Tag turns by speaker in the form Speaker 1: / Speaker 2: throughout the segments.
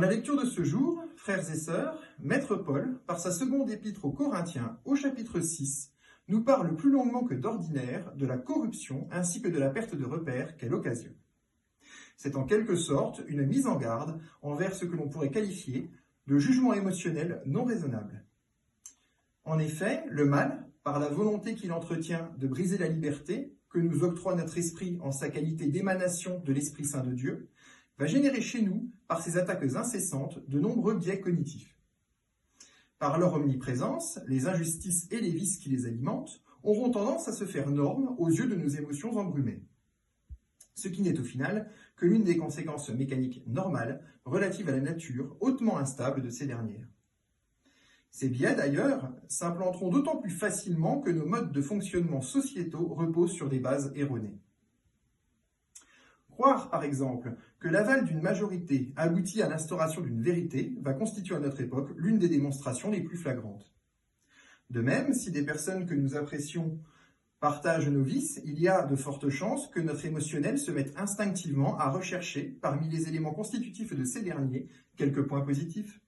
Speaker 1: lecture de ce jour, frères et sœurs, Maître Paul, par sa seconde épître aux Corinthiens, au chapitre 6, nous parle plus longuement que d'ordinaire de la corruption ainsi que de la perte de repères qu'elle occasionne. C'est en quelque sorte une mise en garde envers ce que l'on pourrait qualifier de jugement émotionnel non raisonnable. En effet, le mal, par la volonté qu'il entretient de briser la liberté que nous octroie notre esprit en sa qualité d'émanation de l'Esprit Saint de Dieu, va générer chez nous, par ses attaques incessantes, de nombreux biais cognitifs. Par leur omniprésence, les injustices et les vices qui les alimentent auront tendance à se faire norme aux yeux de nos émotions embrumées. Ce qui n'est au final que l'une des conséquences mécaniques normales relatives à la nature hautement instable de ces dernières. Ces biais, d'ailleurs, s'implanteront d'autant plus facilement que nos modes de fonctionnement sociétaux reposent sur des bases erronées. Croire, par exemple, que l'aval d'une majorité aboutit à l'instauration d'une vérité va constituer à notre époque l'une des démonstrations les plus flagrantes. De même, si des personnes que nous apprécions partagent nos vices, il y a de fortes chances que notre émotionnel se mette instinctivement à rechercher, parmi les éléments constitutifs de ces derniers, quelques points positifs.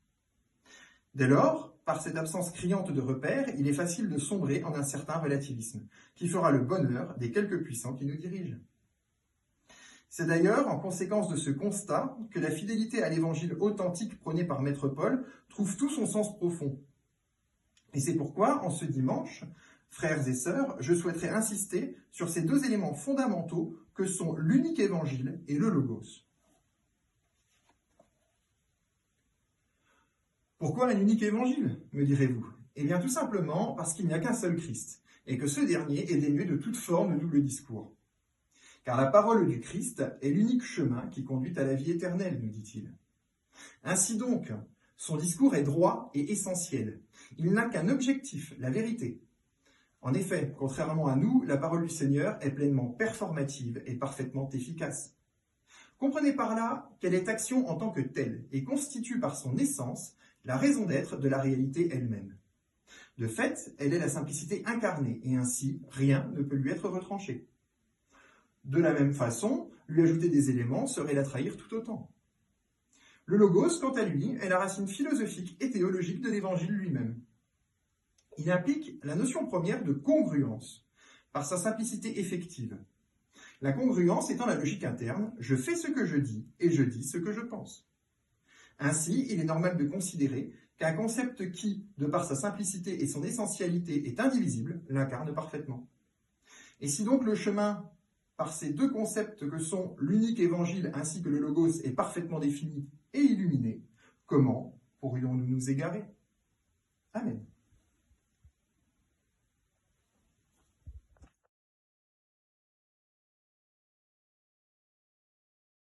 Speaker 1: Dès lors, par cette absence criante de repères, il est facile de sombrer en un certain relativisme, qui fera le bonheur des quelques puissants qui nous dirigent. C'est d'ailleurs en conséquence de ce constat que la fidélité à l'évangile authentique prôné par Maître Paul trouve tout son sens profond. Et c'est pourquoi, en ce dimanche, frères et sœurs, je souhaiterais insister sur ces deux éléments fondamentaux que sont l'unique évangile et le logos. Pourquoi un unique évangile, me direz-vous? Eh bien tout simplement parce qu'il n'y a qu'un seul Christ, et que ce dernier est dénué de toute forme de double discours. Car la parole du Christ est l'unique chemin qui conduit à la vie éternelle, nous dit-il. Ainsi donc, son discours est droit et essentiel. Il n'a qu'un objectif, la vérité. En effet, contrairement à nous, la parole du Seigneur est pleinement performative et parfaitement efficace. Comprenez par là qu'elle est action en tant que telle et constitue par son essence la raison d'être de la réalité elle-même. De fait, elle est la simplicité incarnée et ainsi rien ne peut lui être retranché. De la même façon, lui ajouter des éléments serait la trahir tout autant. Le logos, quant à lui, est la racine philosophique et théologique de l'évangile lui-même. Il implique la notion première de congruence, par sa simplicité effective. La congruence étant la logique interne, je fais ce que je dis et je dis ce que je pense. Ainsi, il est normal de considérer qu'un concept qui, de par sa simplicité et son essentialité, est indivisible, l'incarne parfaitement. Et si donc le chemin par ces deux concepts que sont l'unique évangile ainsi que le logos est parfaitement défini et illuminé, comment pourrions-nous nous égarer? Amen.